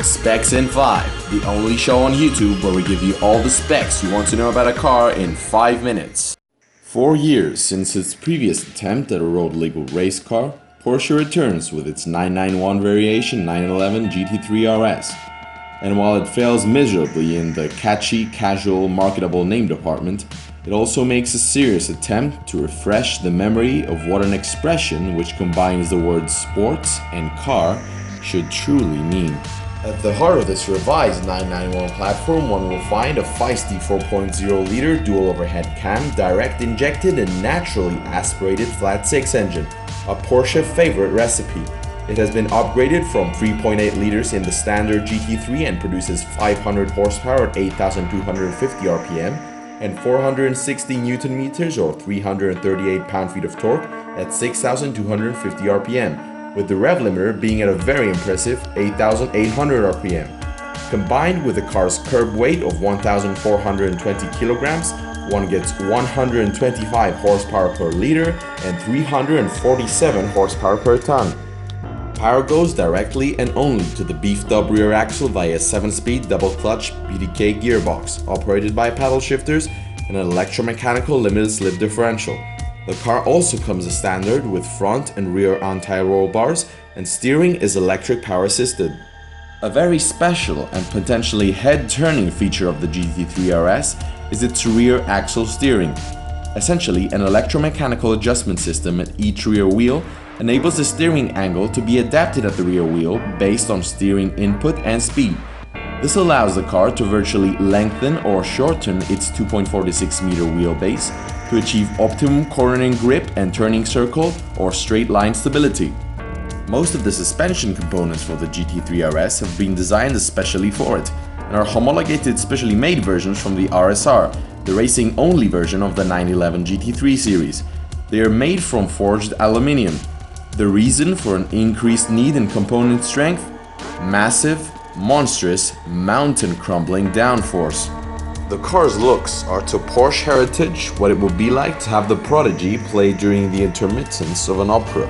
with Specs in 5, the only show on YouTube where we give you all the specs you want to know about a car in 5 minutes. 4 years since its previous attempt at a road legal race car, Porsche returns with its 991 variation 911 GT3 RS. And while it fails miserably in the catchy, casual, marketable name department, it also makes a serious attempt to refresh the memory of what an expression which combines the words sports and car should truly mean. At the heart of this revised 991 platform, one will find a feisty 4.0-liter dual overhead cam, direct injected and naturally aspirated flat 6 engine, a Porsche favorite recipe. It has been upgraded from 3.8 liters in the standard GT3 and produces 500 horsepower at 8,250 RPM and 460 Newton meters or 338 pound-feet of torque at 6,250 RPM, with the rev limiter being at a very impressive 8,800 RPM. Combined with the car's curb weight of 1,420 kilograms, one gets 125 horsepower per liter and 347 horsepower per ton. Power goes directly and only to the beefed up rear axle via a 7-speed double-clutch BDK gearbox, operated by paddle shifters and an electromechanical limited slip differential. The car also comes as standard with front and rear anti-roll bars, and steering is electric power assisted. A very special and potentially head-turning feature of the GT3 RS is its rear axle steering. Essentially, an electromechanical adjustment system at each rear wheel enables the steering angle to be adapted at the rear wheel based on steering input and speed. This allows the car to virtually lengthen or shorten its 2.46 meter wheelbase to achieve optimum cornering grip and turning circle or straight line stability. Most of the suspension components for the GT3 RS have been designed especially for it and are homologated specially made versions from the RSR, the racing-only version of the 911 GT3 series. They are made from forged aluminium. The reason for an increased need in component strength? Massive, monstrous, mountain-crumbling downforce. The car's looks are to Porsche heritage what it would be like to have the Prodigy play during the intermittence of an opera.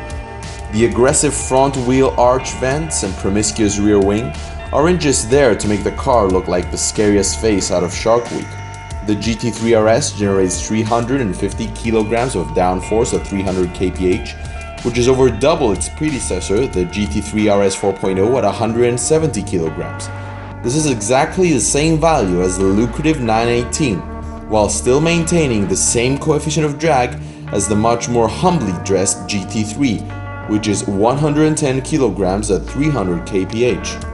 The aggressive front wheel arch vents and promiscuous rear wing aren't just there to make the car look like the scariest face out of Shark Week. The GT3 RS generates 350 kilograms of downforce at 300 kph, which is over double its predecessor, the GT3 RS 4.0 at 170 kilograms. This is exactly the same value as the lucrative 918, while still maintaining the same coefficient of drag as the much more humbly dressed GT3, which is 110 kilograms at 300 kph.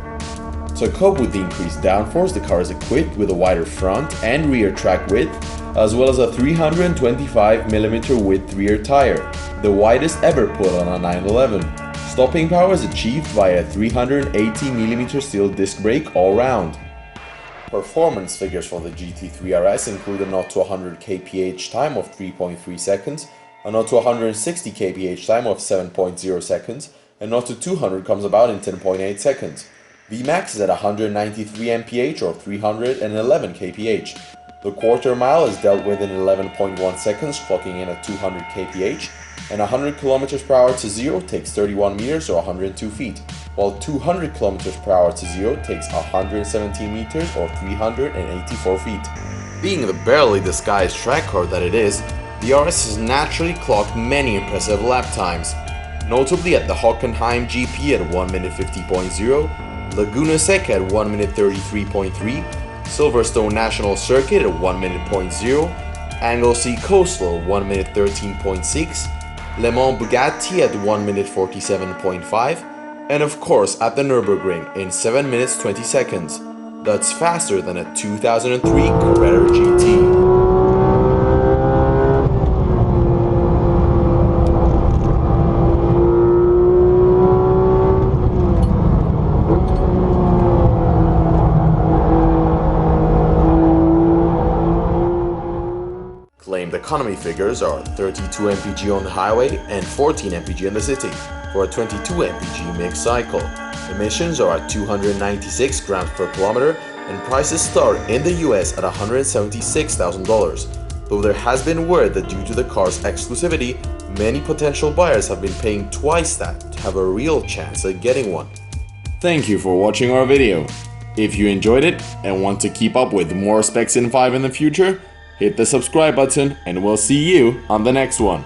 To cope with the increased downforce, the car is equipped with a wider front and rear track width, as well as a 325mm width rear tire, the widest ever put on a 911. Stopping power is achieved via a 380mm steel disc brake all round. Performance figures for the GT3 RS include a 0 to 100 kph time of 3.3 seconds, a 0 to 160 kph time of 7.0 seconds, and 0 to 200 comes about in 10.8 seconds. Vmax is at 193 mph or 311 kph. The quarter mile is dealt with in 11.1 seconds, clocking in at 200 kph, and 100 km per hour to 0 takes 31 meters or 102 feet, while 200 km per hour to 0 takes 117 meters or 384 feet. Being the barely disguised track car that it is, the RS has naturally clocked many impressive lap times, notably at the Hockenheim GP at 1 minute 50.0, Laguna Seca at 1 minute 33.3, Silverstone National Circuit at 1 minute 0.0, Anglesey Coastal 1 minute 13.6, Le Mans Bugatti at 1 minute 47.5, and of course at the Nürburgring in 7 minutes 20 seconds. That's faster than a 2003 Carrera GT. Claimed economy figures are 32 mpg on the highway and 14 mpg in the city, for a 22 mpg mixed cycle. Emissions are at 296 grams per kilometer, and prices start in the US at $176,000, though there has been word that due to the car's exclusivity, many potential buyers have been paying twice that to have a real chance at getting one. Thank you for watching our video. If you enjoyed it and want to keep up with more specs in 5 in the future, hit the subscribe button and we'll see you on the next one.